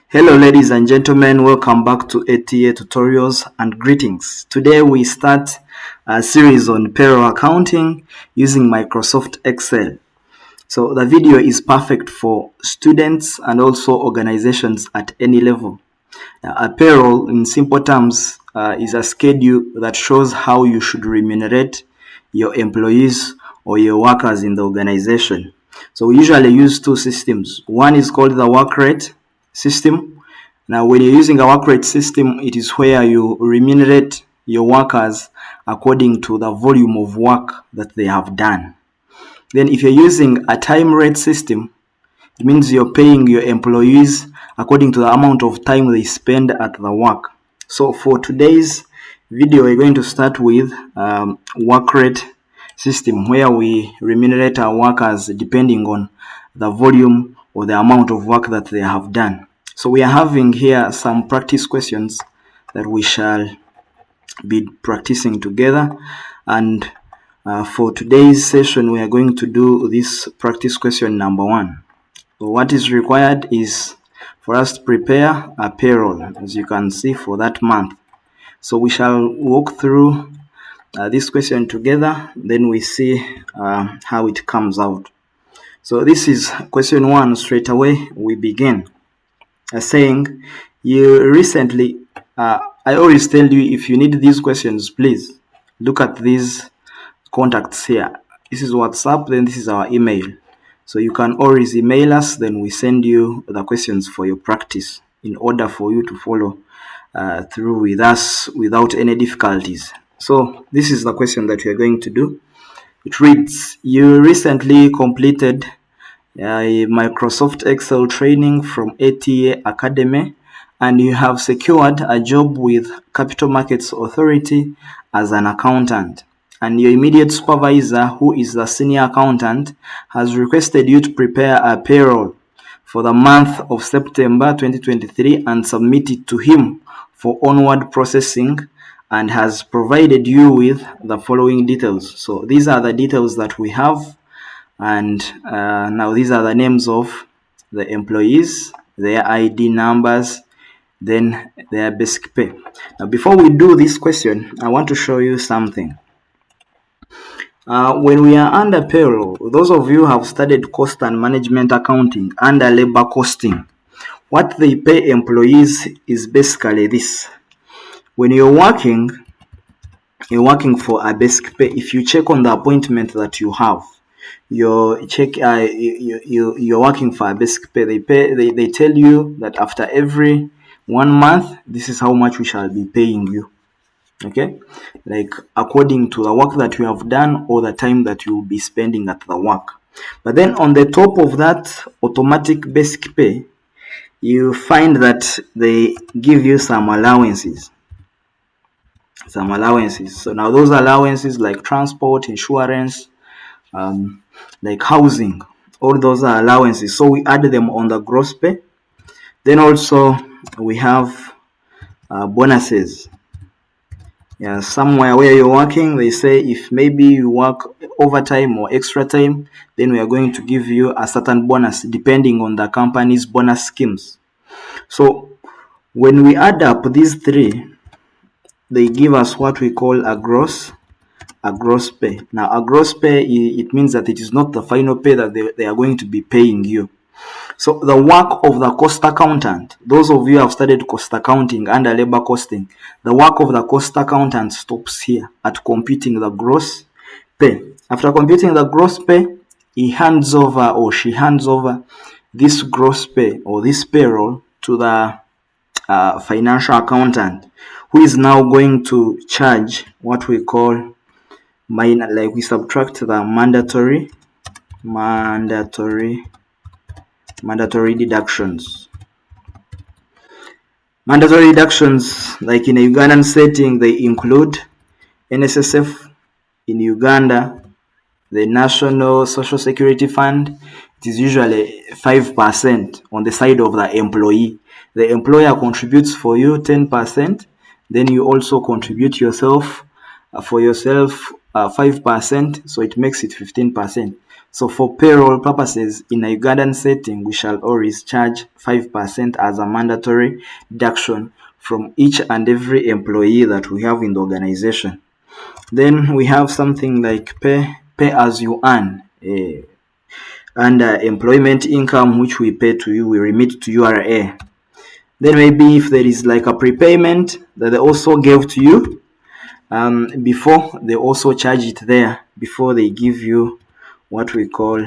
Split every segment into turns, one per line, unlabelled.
Hello ladies and gentlemen, welcome back to ATA tutorials and greetings. Today we start a series on payroll accounting using Microsoft Excel. So the video is perfect for students and also organizations at any level. A payroll, in simple terms, is a schedule that shows how you should remunerate your employees or your workers in the organization. So we usually use two systems. One is called the work rate system. Now, when you're using a work rate system, it is where you remunerate your workers according to the volume of work that they have done. Then if you're using a time rate system, it means you're paying your employees according to the amount of time they spend at the work. So for today's video, we're going to start with work rate system, where we remunerate our workers depending on the volume or the amount of work that they have done. So we are having here some practice questions that we shall be practicing together, and for today's session we are going to do this practice question number 1. So what is required is for us to prepare a payroll, as you can see, for that month. So we shall walk through this question together, then we see how it comes out. So this is question 1. Straight away we begin saying, you recently, I always tell you, if you need these questions, please look at these contacts here. This is WhatsApp, then this is our email. So you can always email us, then we send you the questions for your practice in order for you to follow through with us without any difficulties. So this is the question that we are going to do. It reads, you recently completed a Microsoft Excel training from ATA Academy, and you have secured a job with Capital Markets Authority as an accountant. And your immediate supervisor, who is the senior accountant, has requested you to prepare a payroll for the month of September 2023 and submit it to him for onward processing, and has provided you with the following details. So these are the details that we have, and now these are the names of the employees, their ID numbers, then their basic pay. Now before we do this question, I want to show you something. When we are under payroll, those of you who have studied cost and management accounting under labor costing, what they pay employees is basically this. When you're working for a basic pay. If you check on the appointment that you have, you're working for a basic pay. They tell you that after every 1 month, this is how much we shall be paying you. Okay, like according to the work that you have done or the time that you will be spending at the work. But then on the top of that automatic basic pay, you find that they give you some allowances. So now those allowances, like transport, insurance, like housing, all those are allowances. So we add them on the gross pay. Then also we have bonuses. Yeah, somewhere where you're working, they say if maybe you work overtime or extra time, then we are going to give you a certain bonus depending on the company's bonus schemes. So when we add up these three, they give us what we call a gross pay. Now a gross pay, it means that it is not the final pay that they are going to be paying you. So the work of the cost accountant, those of you who have studied cost accounting under labor costing, the work of the cost accountant stops here at computing the gross pay. After computing the gross pay, he hands over or she hands over this gross pay or this payroll to the financial accountant, who is now going to charge what we call minor, like we subtract the mandatory deductions. Mandatory deductions, like in a Ugandan setting, they include NSSF in Uganda, the National Social Security Fund. It is usually 5% on the side of the employee. The employer contributes for you 10%, then you also contribute yourself for yourself 5%, so it makes it 15%. So for payroll purposes, in a Ugandan setting, we shall always charge 5% as a mandatory deduction from each and every employee that we have in the organization. Then we have something like pay as you earn. Under employment income, which we pay to you, we remit to URA. Then maybe if there is like a prepayment that they also gave to you, before they also charge it there before they give you what we call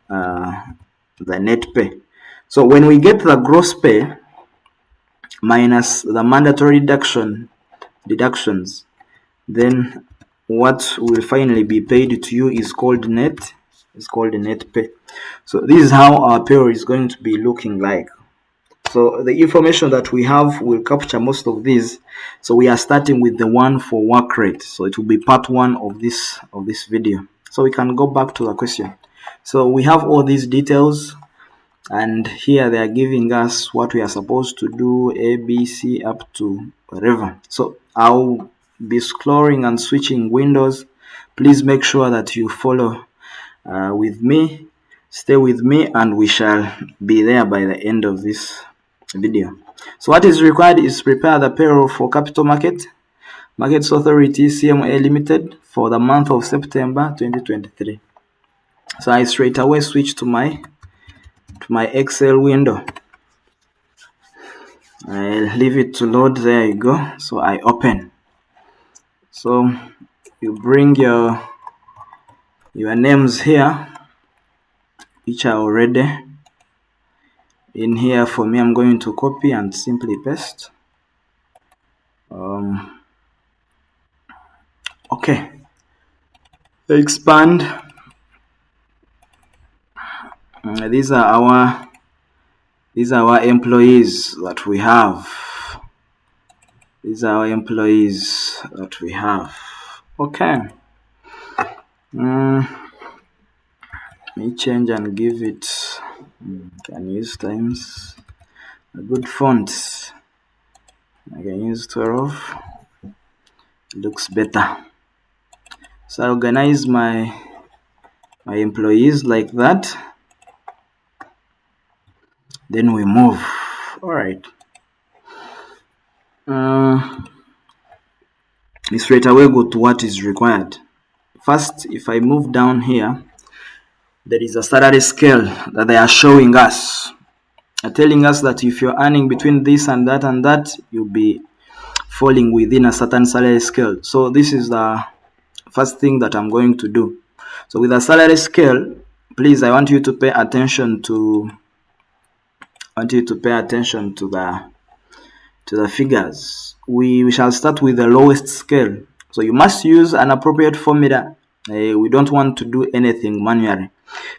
the net pay. So when we get the gross pay minus the mandatory deductions, then what will finally be paid to you is called net pay. So this is how our payroll is going to be looking like. So the information that we have will capture most of these. So we are starting with the one for work rate. So it will be part one of this video. So we can go back to the question. So we have all these details, and here they are giving us what we are supposed to do, A, B, C, up to whatever. So I'll be scrolling and switching windows. Please make sure that you follow with me. Stay with me, and we shall be there by the end of this video. So what is required is prepare the payroll for Capital Markets Authority CMA Limited for the month of September 2023. So I straight away switch to my Excel window. I'll leave it to load. There you go. So I open. So you bring your names here, which are already in here. For me, I'm going to copy and simply paste. Okay, expand. These are our employees that we have. Okay. Let me change and give it. Can use times a good font. I can use 12. Looks better. So I organize my employees like that. Then we move. All right. We straight away go to what is required. First, if I move down here, there is a salary scale that they are showing us, telling us that if you're earning between this and that, you'll be falling within a certain salary scale. So this is the first thing that I'm going to do. So with a salary scale, please, I want you to pay attention to the figures. We shall start with the lowest scale. So you must use an appropriate formula. We don't want to do anything manually,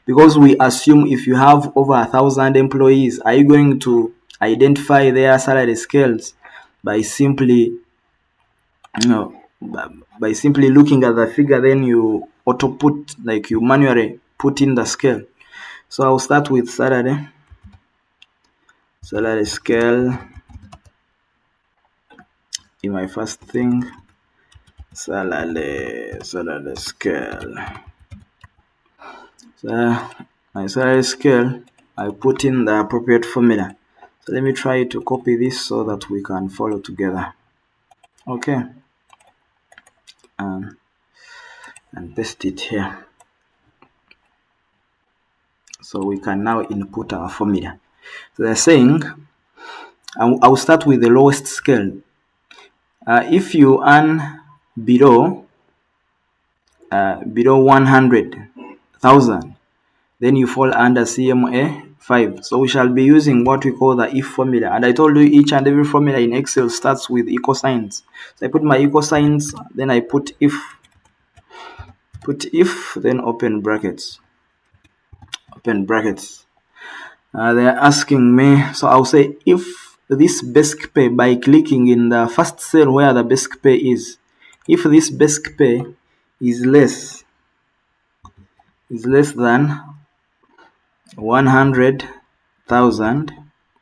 because we assume if you have over 1,000 employees, are you going to identify their salary scales by simply looking at the figure, then you you manually put in the scale? So I'll start with salary scale. In my first thing, salary scale. So my salary scale, I put in the appropriate formula. So let me try to copy this so that we can follow together. Okay, and paste it here. So we can now input our formula. So they're saying, I'll start with the lowest scale. If you earn below 100,000, then you fall under CMA 5. So we shall be using what we call the if formula. And I told you each and every formula in Excel starts with equal signs. So I put my equal signs, then I put if, then open brackets. They're asking me, so I'll say if this basic pay, by clicking in the first cell where the basic pay is, if this basic pay is less than 100,000,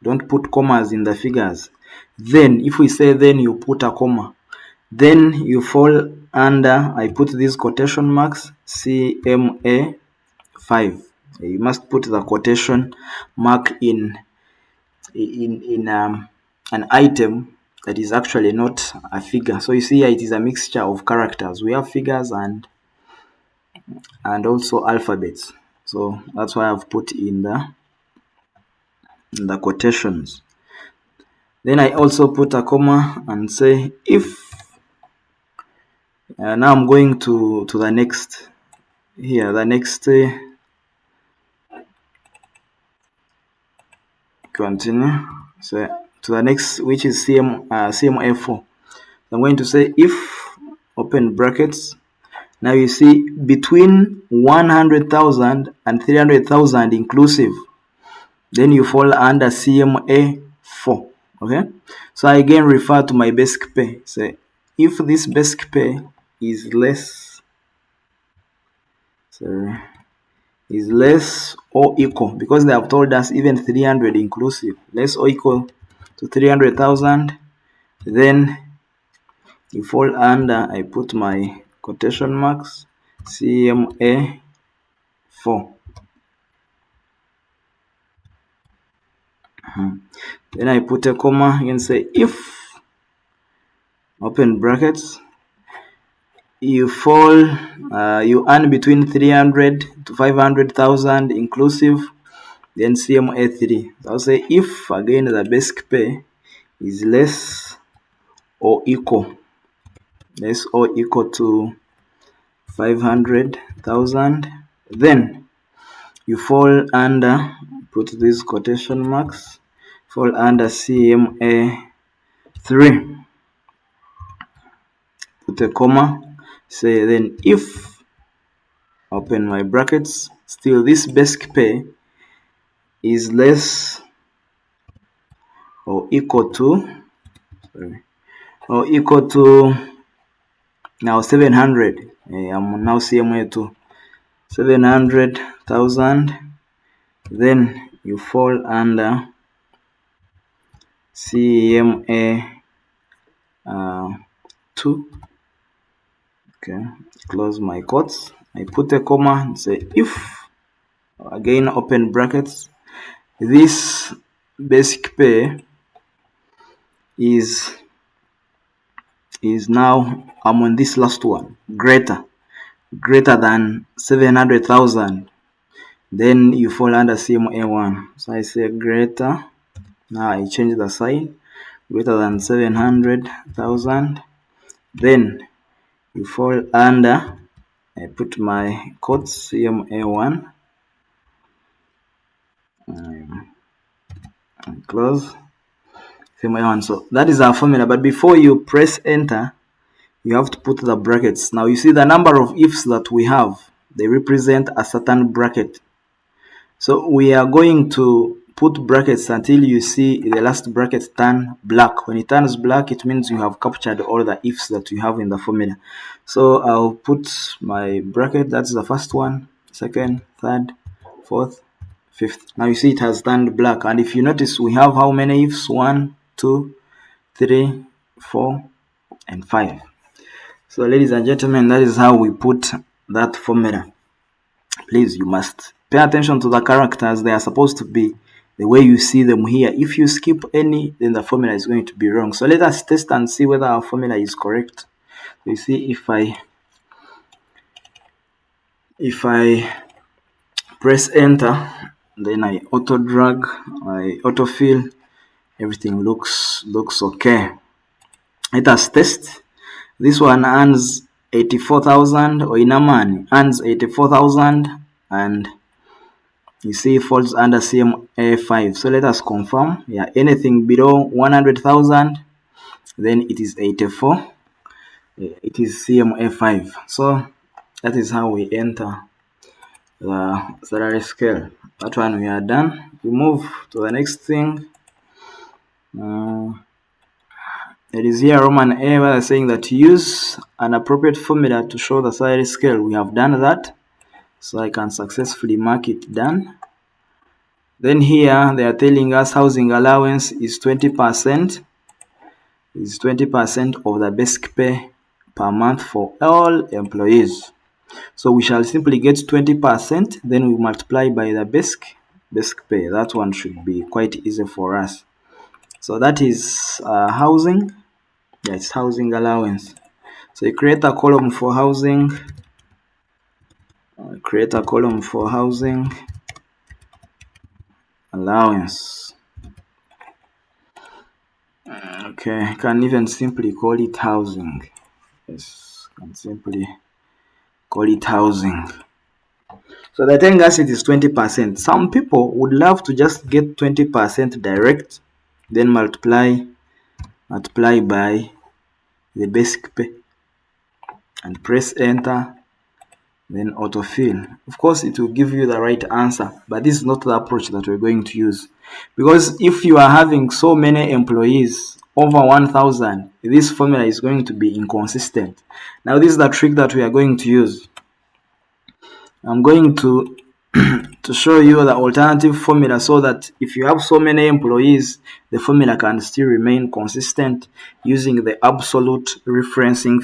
don't put commas in the figures. Then if we say then, you put a comma, then you fall under, I put these quotation marks, CMA 5. You must put the quotation mark in an item that is actually not a figure. So you see here it is a mixture of characters. We have figures and also alphabets. So that's why I've put in the quotations. Then I also put a comma and say if. Now I'm going to the next here. The next continue. So to the next, which is CMA4. I'm going to say if, open brackets. Now you see between 100,000 and 300,000 inclusive, then you fall under CMA4. Okay, so I again refer to my basic pay. Say if this basic pay is less, is less or equal, because they have told us even 300 inclusive, less or equal to 300,000, then you fall under, I put my quotation marks, CMA4. Then I put a comma and say if, open brackets, you fall, you earn between 300 to 500,000 inclusive, then CMA3. So I'll say if, again, the basic pay is less or equal to 500,000, then you fall under, put these quotation marks, fall under CMA3. Put a comma, say then if, open my brackets, still this basic pay is less or equal to, now 700. I'm now CMA2, 700,000. Then you fall under CMA2. Okay, close my quotes. I put a comma and say if, again, open brackets, this basic pay is now, I'm on this last one, greater than 700,000, then you fall under CMA1. So I say greater, now I change the sign, greater than 700,000, then you fall under, I put my quotes, CMA1, and close CMA1. So that is our formula, but before you press enter, you have to put the brackets. Now you see the number of ifs that we have, they represent a certain bracket. So we are going to put brackets until you see the last bracket turn black. When it turns black, it means you have captured all the ifs that you have in the formula. So I'll put my bracket, that's the first one, second, third, fourth, fifth. Now you see it has turned black, and if you notice, we have how many ifs? 1, 2, 3, 4, and 5. So ladies and gentlemen, that is how we put that formula. Please, you must pay attention to the characters. They are supposed to be the way you see them here. If you skip any, then the formula is going to be wrong. So let us test and see whether our formula is correct. So you see, if I press enter, then I auto drag, I auto fill, everything looks okay. Let us test. This one earns 84,000, or Inaman earns 84,000, and you see falls under CMA5. So let us confirm. Yeah, anything below 100,000, then it is 84. It is CMA5. So that is how we enter the salary scale. That one we are done. We move to the next thing. It is here Roman A, where they're saying that use an appropriate formula to show the salary scale. We have done that, so I can successfully mark it done. Then here they are telling us housing allowance is 20%. Is 20% of the basic pay per month for all employees. So we shall simply get 20%, then we multiply by the basic pay. That one should be quite easy for us. So that is housing. Yeah, it's housing allowance. So you create a column for housing. Create a column for housing allowance. Okay, can even simply call it housing. Yes, can simply call it housing. So they're telling us it is 20%. Some people would love to just get 20% direct, then multiply by the basic pay and press enter, then autofill. Of course, it will give you the right answer, but this is not the approach that we're going to use, because if you are having so many employees, over 1,000, this formula is going to be inconsistent. Now, this is the trick that we are going to use. I'm going to to show you the alternative formula, so that if you have so many employees, the formula can still remain consistent using the absolute referencing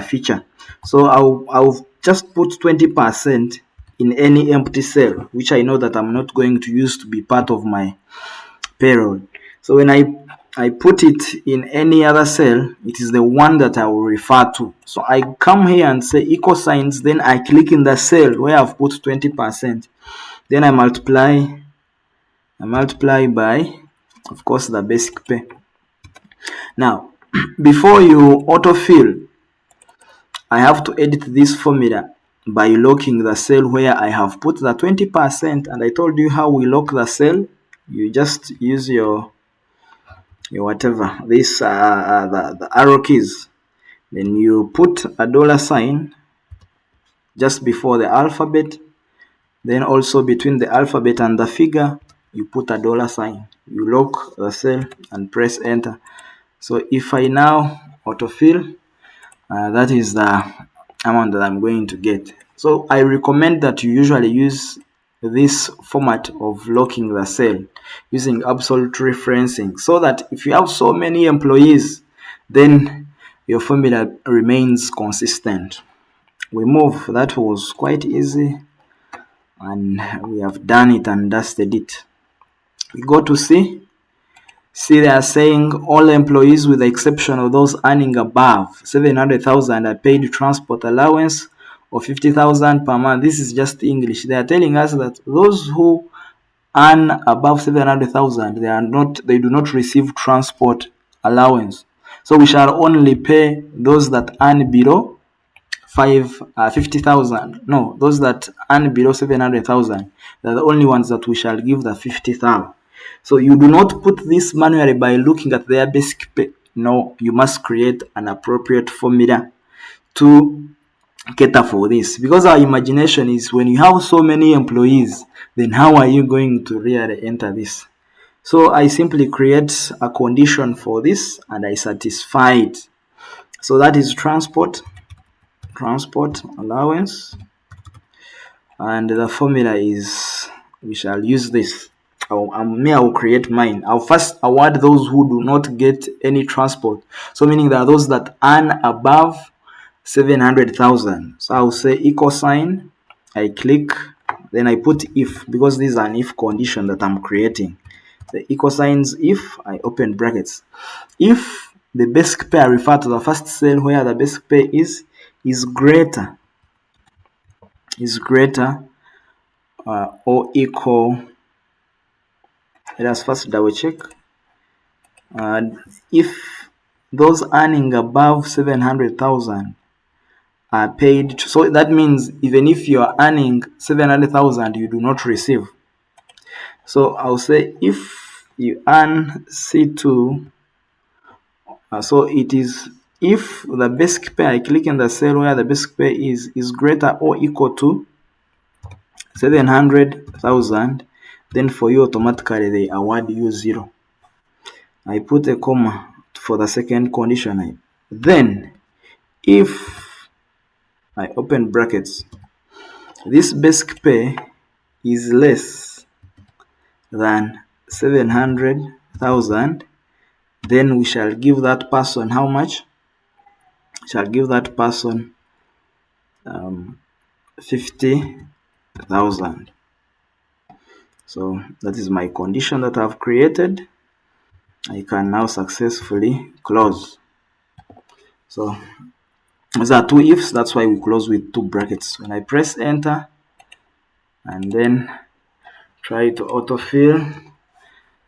feature. So I'll just put 20% in any empty cell, which I know that I'm not going to use to be part of my payroll. So when I put it in any other cell, it is the one that I will refer to. So I come here and say equal signs, then I click in the cell where I've put 20%. Then I multiply by, of course, the basic pay. Now, before you autofill, I have to edit this formula by locking the cell where I have put the 20%, and I told you how we lock the cell. You just use your whatever, this the arrow keys. Then you put a dollar sign just before the alphabet. Then also between the alphabet and the figure, you put a dollar sign. You lock the cell and press enter. So if I now autofill, that is the amount that I'm going to get. So I recommend that you usually use this format of locking the cell using absolute referencing, so that if you have so many employees, then your formula remains consistent. We move. That was quite easy, and we have done it and dusted it. We go to C. See, they are saying all employees with the exception of those earning above 700,000 are paid transport allowance of 50,000 per month. This is just English. They are telling us that those who earn above 700,000, they do not receive transport allowance. So we shall only pay those that earn below 50,000. No, those that earn below 700,000, they're the only ones that we shall give the 50,000. So you do not put this manually by looking at their basic pay. No, you must create an appropriate formula to cater for this, because our imagination is when you have so many employees, then how are you going to really enter this? So I simply create a condition for this and I satisfy it. So that is transport allowance, and the formula is, we shall use this. I will create mine. I'll first award those who do not get any transport, so meaning that those that earn above 700,000. So I'll say equal sign, I click, then I put if, because this is an if condition that I'm creating. The equal signs if, I open brackets. If the basic pay, I refer to the first cell where the basic pay is greater or equal. Let us first double check. If those earning above 700,000 are paid, so that means even if you are earning 700,000, you do not receive. So I'll say if you earn C2, so it is if the basic pay, I click in the cell where the basic pay is greater or equal to 700,000, then for you automatically they award you 0. I put a comma for the second condition. Then if I open brackets, this basic pay is less than 700,000, then we shall give that person how much? Shall give that person 50,000. So that is my condition that I've created. I can now successfully close. So these are two ifs, that's why we close with two brackets. When I press enter and then try to autofill,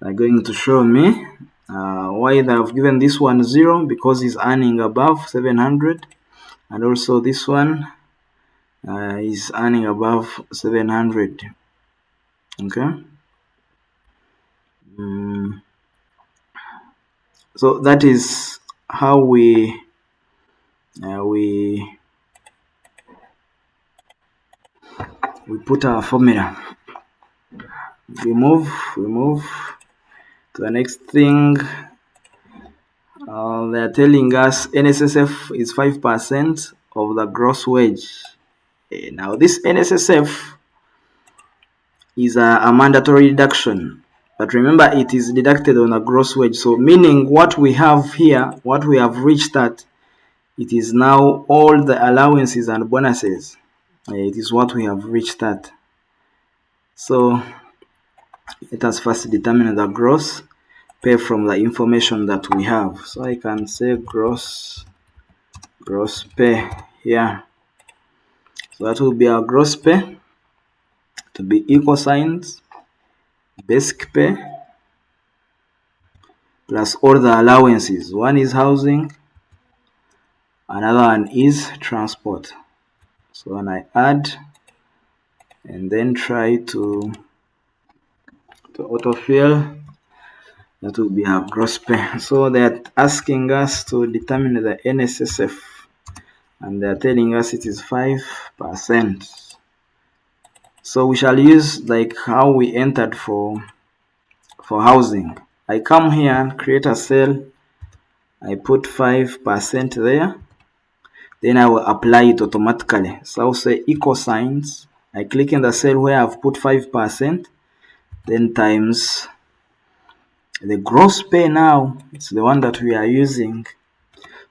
they're going to show me why they have given this one 0, because he's earning above 700, and also this one is earning above 700. Okay. So that is how we put our formula. We move to the next thing. They are telling us NSSF is 5% of the gross wage. Now this NSSF is a mandatory deduction, but remember it is deducted on a gross wage. So meaning what we have here, what we have reached at, it is now all the allowances and bonuses. It is what we have reached at. So let us first determine the gross pay from the information that we have. So I can say gross pay here. So that will be our gross pay to be equal signs basic pay plus all the allowances. One is housing, another one is transport. So when I add and then try to autofill, that will be our gross pay. So they're asking us to determine the NSSF, and they're telling us it is 5%. So we shall use like how we entered for housing. I come here and create a cell, I put 5% there, then I will apply it automatically. So I'll say equal signs, I click in the cell where I've put 5%, then times the gross pay. Now it's the one that we are using.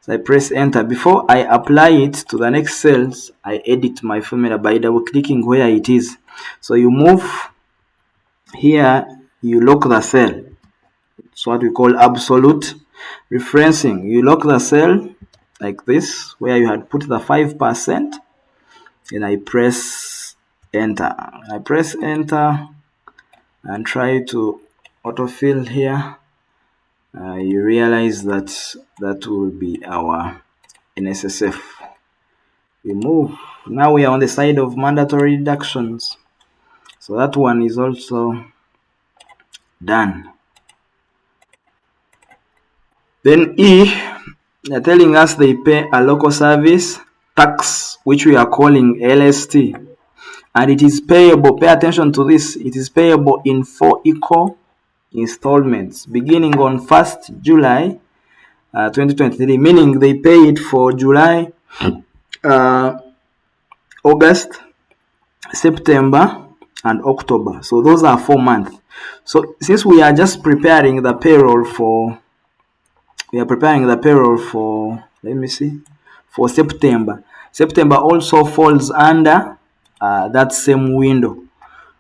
So I press enter. Before I apply it to the next cells, I edit my formula by double clicking where it is. So you move here, you lock the cell. It's what we call absolute referencing. You lock the cell like this where you had put the 5%, and I press enter. I press enter and try to autofill here. You realize that will be our NSSF. We move. Now we are on the side of mandatory deductions. So that one is also done. Then E, they're telling us they pay a local service tax, which we are calling LST. And it is payable, pay attention to this, it is payable in 4 equal installments beginning on 1st July 2023, meaning they pay it for July, August, September, and October. So those are 4 months. So since we are just preparing the payroll for, let me see, for September. September also falls under that same window.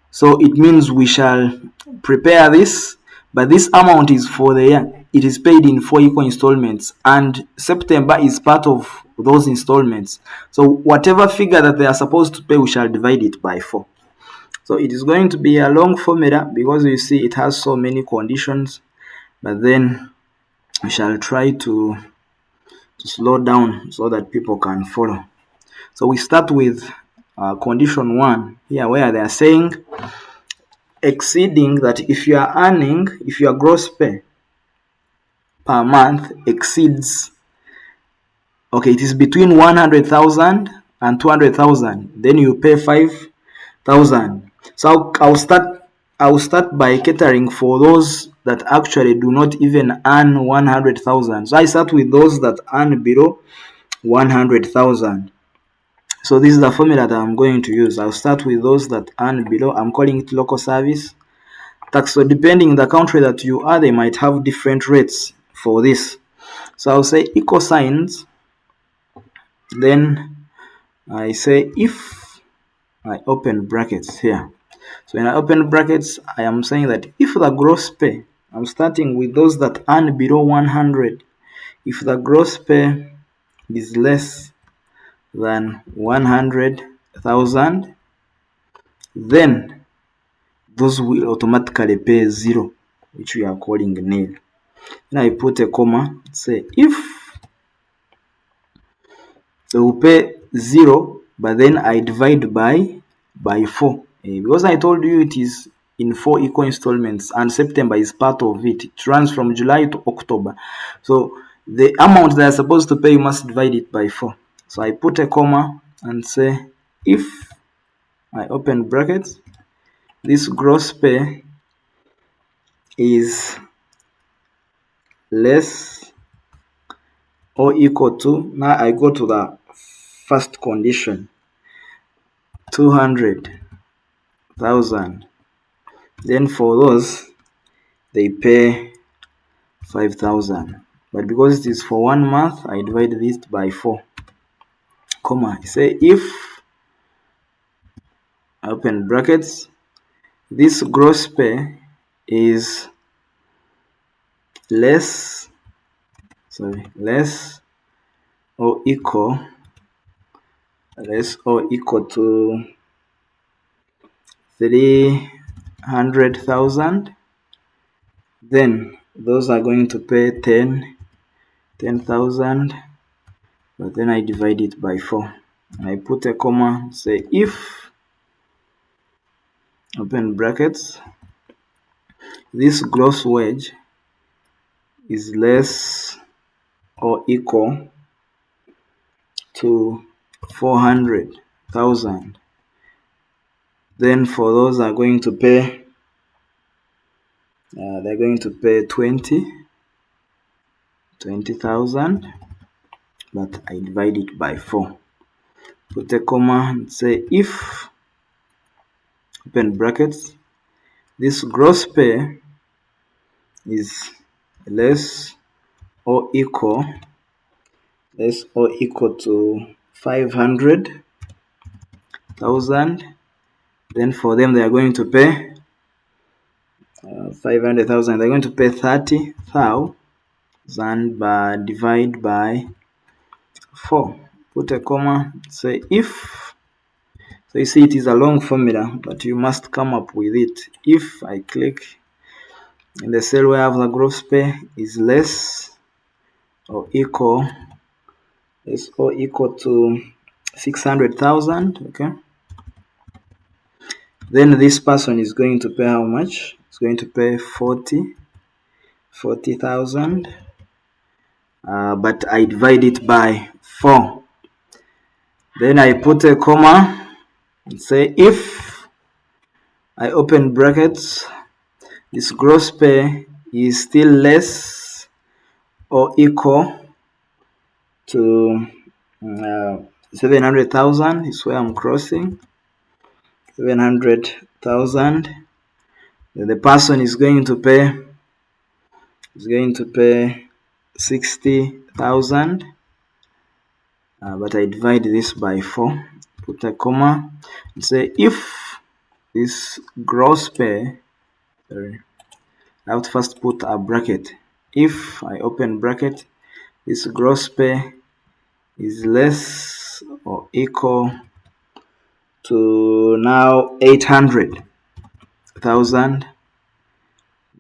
So it means we shall prepare this, but this amount is for the year. It is paid in 4 equal installments, and September is part of those installments. So whatever figure that they are supposed to pay, we shall divide it by 4. So it is going to be a long formula because you see it has so many conditions, but then we shall try to slow down so that people can follow. So we start with condition 1 here, where they are saying exceeding, that if you are earning, if your gross pay per month exceeds, okay, it is between 100,000 and 200,000, then you pay 5,000. So I'll start by catering for those that actually do not even earn 100,000. So I start with those that earn below 100,000. So this is the formula that I'm going to use. I'll start with those that earn below. I'm calling it local service tax. So depending on the country that you are, they might have different rates for this. So I'll say equal signs. Then I say if I open brackets here. So when I open brackets, I am saying that if the gross pay, I'm starting with those that earn below 100. If the gross pay is less than 100,000, then those will automatically pay 0, which we are calling nil. Then I put a comma, say if they will pay 0, but then I divide by 4. Because I told you it is in 4 equal installments and September is part of it. It runs from July to October. So the amount they are supposed to pay, you must divide it by 4. So I put a comma and say if, I open brackets, this gross pay is less or equal to, now I go to the first condition, 200,000. Then for those, they pay 5,000. But because it is for 1 month, I divide this by 4. Comma, say if, open brackets, this gross pay is less or equal to 300,000, then those are going to pay 10,000, but then I divide it by 4. I put a comma, say if, open brackets, this gross wage is less or equal to 400,000, then for those are going to pay, they're going to pay 20,000, but I divide it by 4. Put a comma and say if, open brackets, this gross pay is less or equal to 500,000, then for them they are going to pay 500,000, they're going to pay 30,000, but divide by 4. Put a comma, say if, so you see it is a long formula, but you must come up with it. If I click in the cell where I have the gross pay is less or equal to 600,000, okay, then this person is going to pay how much? It's going to pay 40,000, but I divide it by 4. Then I put a comma and say if, I open brackets, this gross pay is still less or equal to 700,000, is where I'm crossing 700,000. The person is going to pay 60,000, but I divide this by 4. Put a comma and say if this gross pay, I have to first put a bracket. If, I open bracket, this gross pay is less or equal to now 800,000,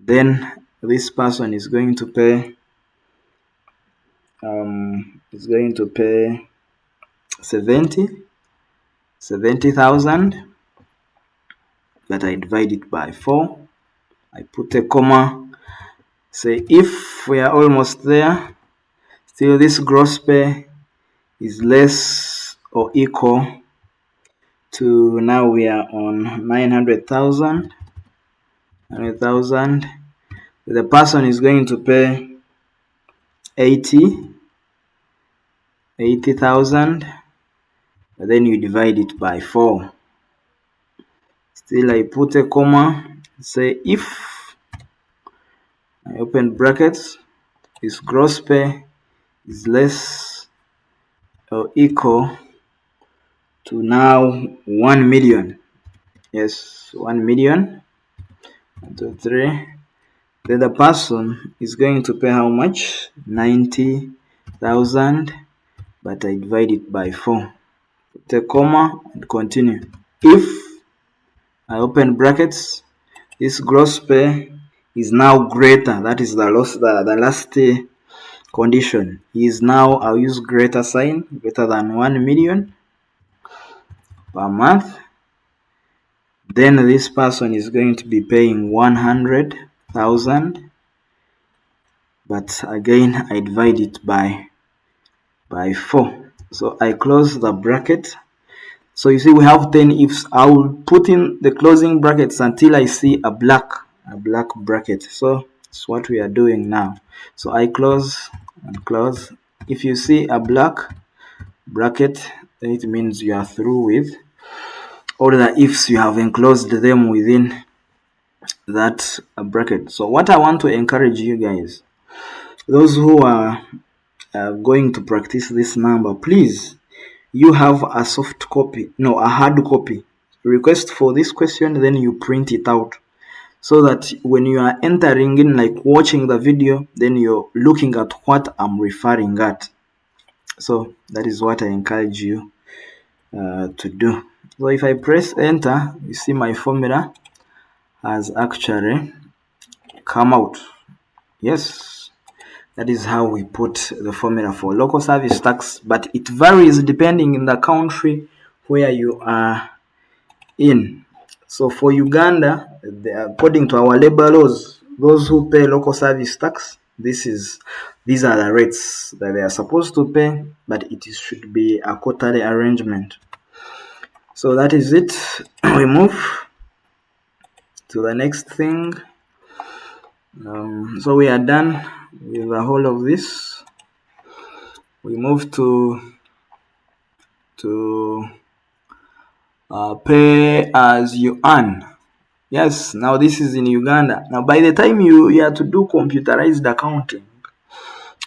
then this person is going to pay 70,000, but I divide it by 4. I put a comma, say if we are almost there, still this gross pay is less or equal to, now we are on 900,000. The person is going to pay 80,000, but then you divide it by 4. Still I put a comma, say if, I open brackets, this gross pay is less or equal to now 1 million. Yes, 1 million. 1, 2, 3. Then the person is going to pay how much? 90,000, but I divide it by 4. Put a comma and continue. If I open brackets, this gross pay is now greater. That is the last condition. Is now, I'll use greater sign, greater than 1 million per month. Then this person is going to be paying 100,000, but again I divide it by 4. So I close the bracket. So you see we have 10 ifs. I will put in the closing brackets until I see a black bracket. So it's what we are doing now. So I close and close. If you see a black bracket, then it means you are through with all the ifs. You have enclosed them within that bracket. So what I want to encourage you guys, those who are going to practice this number, please, you have a soft copy, no, a hard copy. Request for this question, then you print it out, so that when you are entering in, like watching the video, then you're looking at what I'm referring at. So that is what I encourage you to do. So if I press enter, you see my formula has actually come out. Yes, that is how we put the formula for local service tax, but it varies depending in the country where you are in. So for Uganda, according to our labor laws, those who pay local service tax, these are the rates that they are supposed to pay, but it should be a quarterly arrangement. So that is it. We move to the next thing. So we are done with the whole of this. We move to pay as you earn. Yes, now this is in Uganda. Now by the time you have to do computerized accounting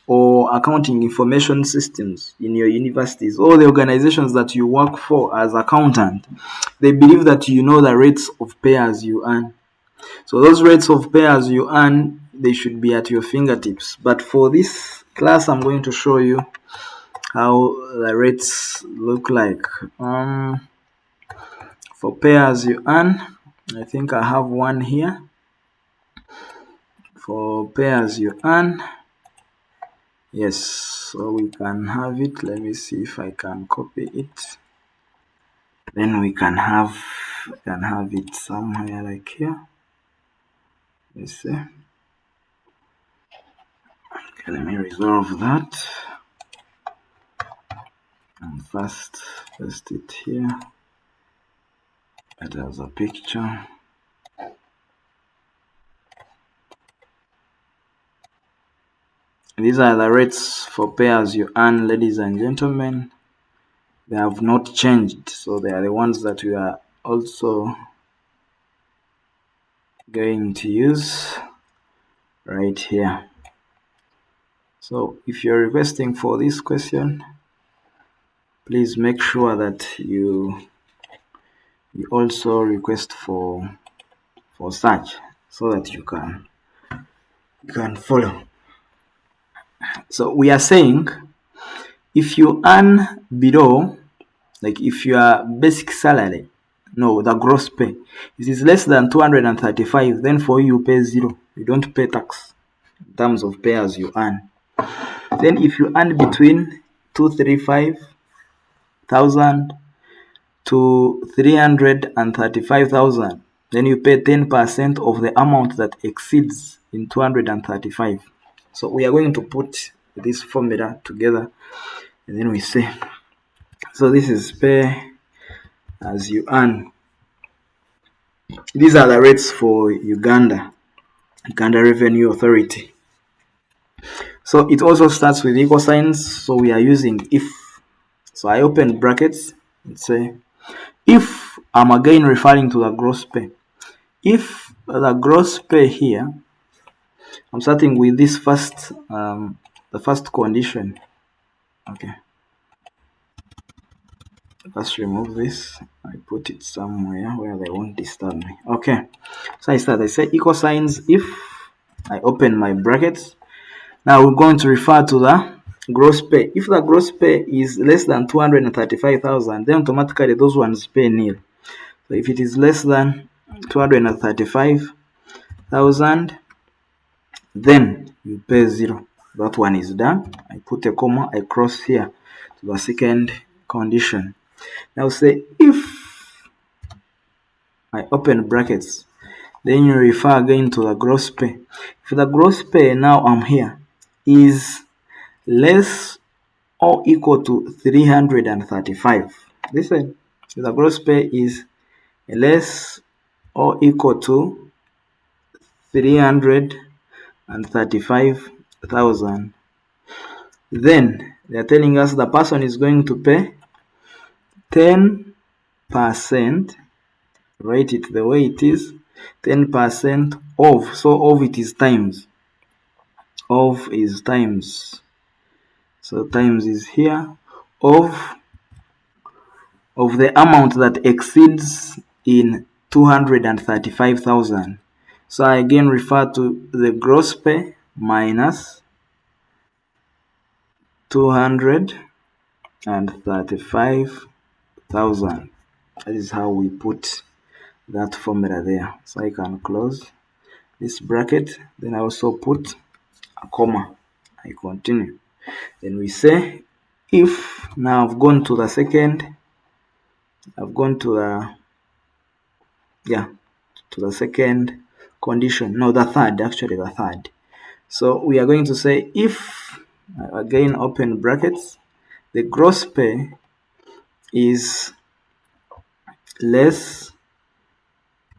or accounting information systems in your universities, all the organizations that you work for as accountant, they believe that you know the rates of pay as you earn. So those rates of pay as you earn, they should be at your fingertips. But for this class, I'm going to show you how the rates look like. For pay as you earn, I think I have one here. For pay as you earn, yes, so we can have it. Let me see if I can copy it. Then we can have it somewhere like here. Let's see. Okay, let me resolve that. And first paste it here. It has a picture. These are the rates for pay as you earn, ladies and gentlemen. They have not changed, so they are the ones that we are also going to use right here. So if you're requesting for this question, please make sure that you also request for such, so that you can follow. So we are saying if you earn below, like if your basic salary, no, the gross pay, it is less than 235, then for you pay 0. You don't pay tax in terms of pay as you earn. Then if you earn between 235,000 to 335,000, then you pay 10% of the amount that exceeds in 235. So we are going to put this formula together, and then we say, so this is pay as you earn. These are the rates for Uganda Revenue Authority. So it also starts with equal signs, so we are using if. So I open brackets and say, if, I'm again referring to the gross pay. If the gross pay here, I'm starting with this first, the first condition. Okay. let's remove this. I put it somewhere where they won't disturb me. Okay, so I say equal signs if I open my brackets. Now we're going to refer to the gross pay. If the gross pay is less than 235,000, then automatically those ones pay nil. So if it is less than 235,000, then you pay 0. That one is done. I put a comma, I cross here to the second condition. Now say if I open brackets, then you refer again to the gross pay. If the gross pay, now I'm here, is less or equal to 335. Listen, the gross pay is less or equal to 335,000. Then they are telling us the person is going to pay 10%. Write it the way it is. 10% of. So of it is times. Of is times. So times is here. Of the amount that exceeds in 235,000. So I again refer to the gross pay minus 235,000. That is how we put that formula there. So I can close this bracket, then I also put a comma. I continue. Then we say if, now I've gone to the second, to the second condition. No, the third, actually the third. So we are going to say if, again open brackets, the gross pay is less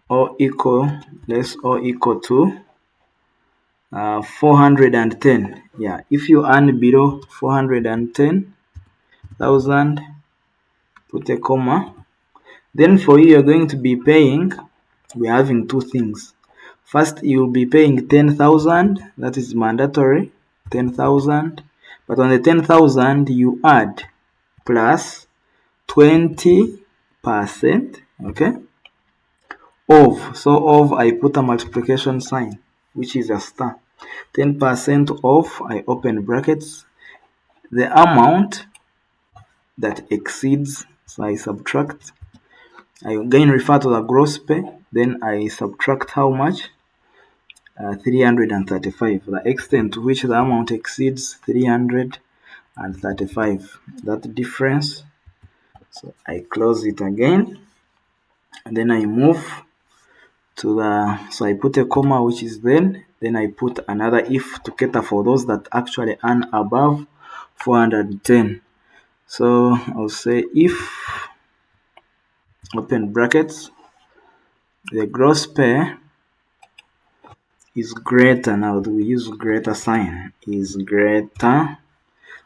or equal to 410. Yeah, if you earn below 410,000, put a comma. Then for you, you're going to be paying, we're having two things. First, you'll be paying 10,000, that is mandatory, 10,000. But on the 10,000, you add plus 20%, okay, of. So of, I put a multiplication sign, which is a star. 10% of, I open brackets, the amount that exceeds, so I subtract. I again refer to the gross pay, then I subtract how much? 335, the extent to which the amount exceeds 335, that difference. So I close it again, and then I move to the, so I put a comma, which is then I put another if to cater for those that actually earn above 410. So I'll say if, open brackets, the gross pay is greater, now we use greater sign, is greater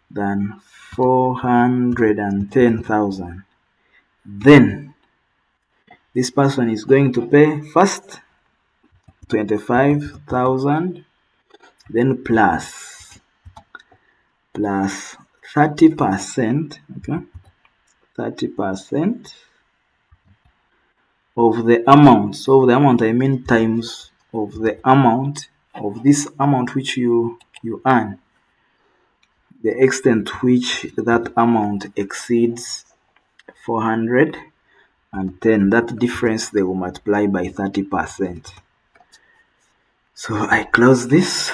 than 410,000, then this person is going to pay first 25,000, then plus 30%, okay, 30% of the amount. So the amount, I mean times of the amount of this amount which you earn, the extent to which that amount exceeds 410, that difference they will multiply by 30%. So I close this,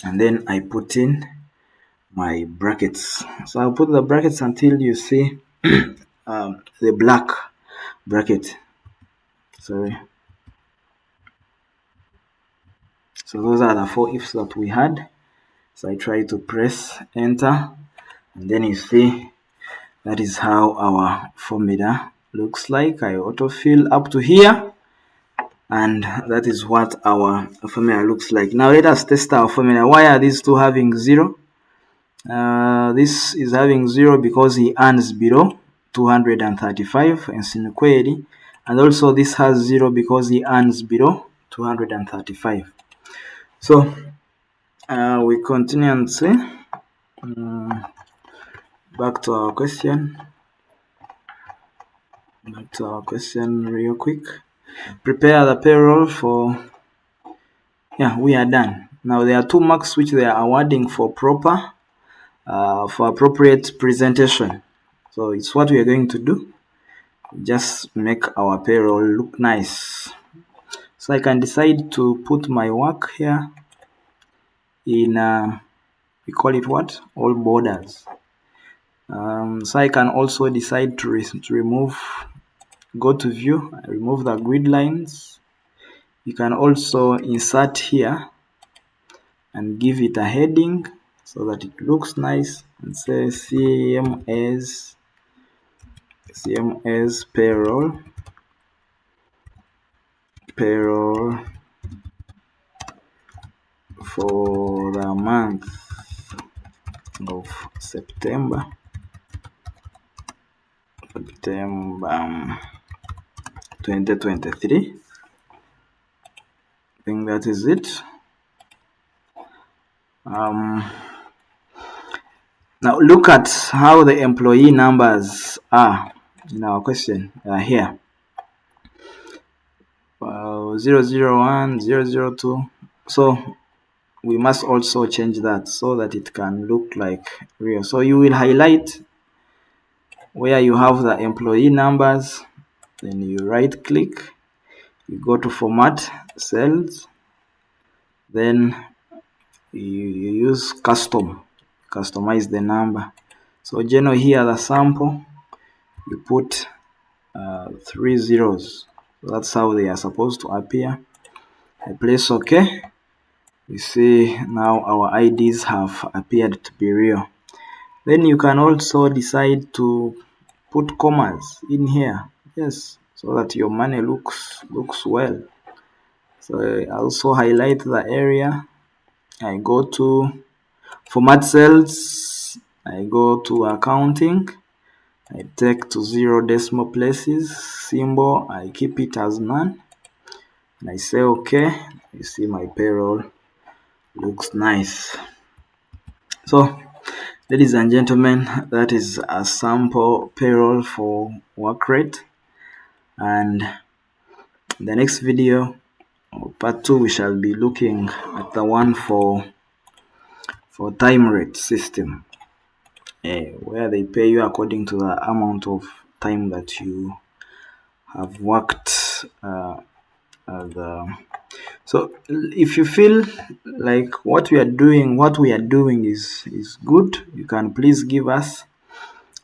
and then I put in my brackets. So I'll put the brackets until you see the black bracket. Sorry. So those are the four ifs that we had. So I try to press enter, and then you see that is how our formula looks like. I autofill up to here, and that is what our formula looks like. Now let us test our formula. Why are these two having 0? This is having 0 because he earns below 235 in query, and also this has 0 because he earns below 235. So we continue and say back to our question. Back to our question real quick. Prepare the payroll for, yeah, we are done. Now there are 2 marks which they are awarding for appropriate presentation. So it's what we are going to do. Just make our payroll look nice. So I can decide to put my work here in, we call it what? All borders. So I can also decide to remove, go to view, remove the grid lines. You can also insert here and give it a heading so that it looks nice and say CMS payroll for the month of September 2023. I think that is it. Now look at how the employee numbers are in our question here. 001, 002. So we must also change that so that it can look like real. So you will highlight where you have the employee numbers, then you right click, you go to format cells, then you use customize the number. So general here, the sample, you put 3 zeros. So that's how they are supposed to appear. I press OK. You see now our IDs have appeared to be real. Then you can also decide to put commas in here, yes, so that your money looks well. So I also highlight the area. I go to format cells, I go to accounting, I take to 0 decimal places, symbol, I keep it as none, and I say OK. You see my payroll looks nice. So ladies and gentlemen, that is a sample payroll for work rate, and in the next video, part 2, we shall be looking at the one for time rate system, where they pay you according to the amount of time that you have worked. So if you feel like what we are doing is good, you can please give us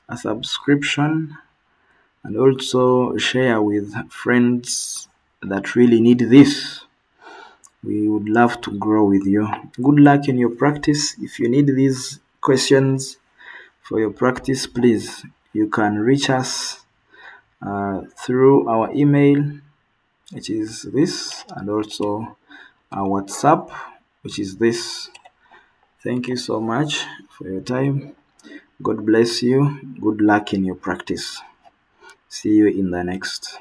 a subscription and also share with friends that really need this. We would love to grow with you. Good luck in your practice. If you need these questions for your practice, please, you can reach us through our email, which is this, and also our WhatsApp, which is this. Thank you so much for your time. God bless you. Good luck in your practice. See you in the next.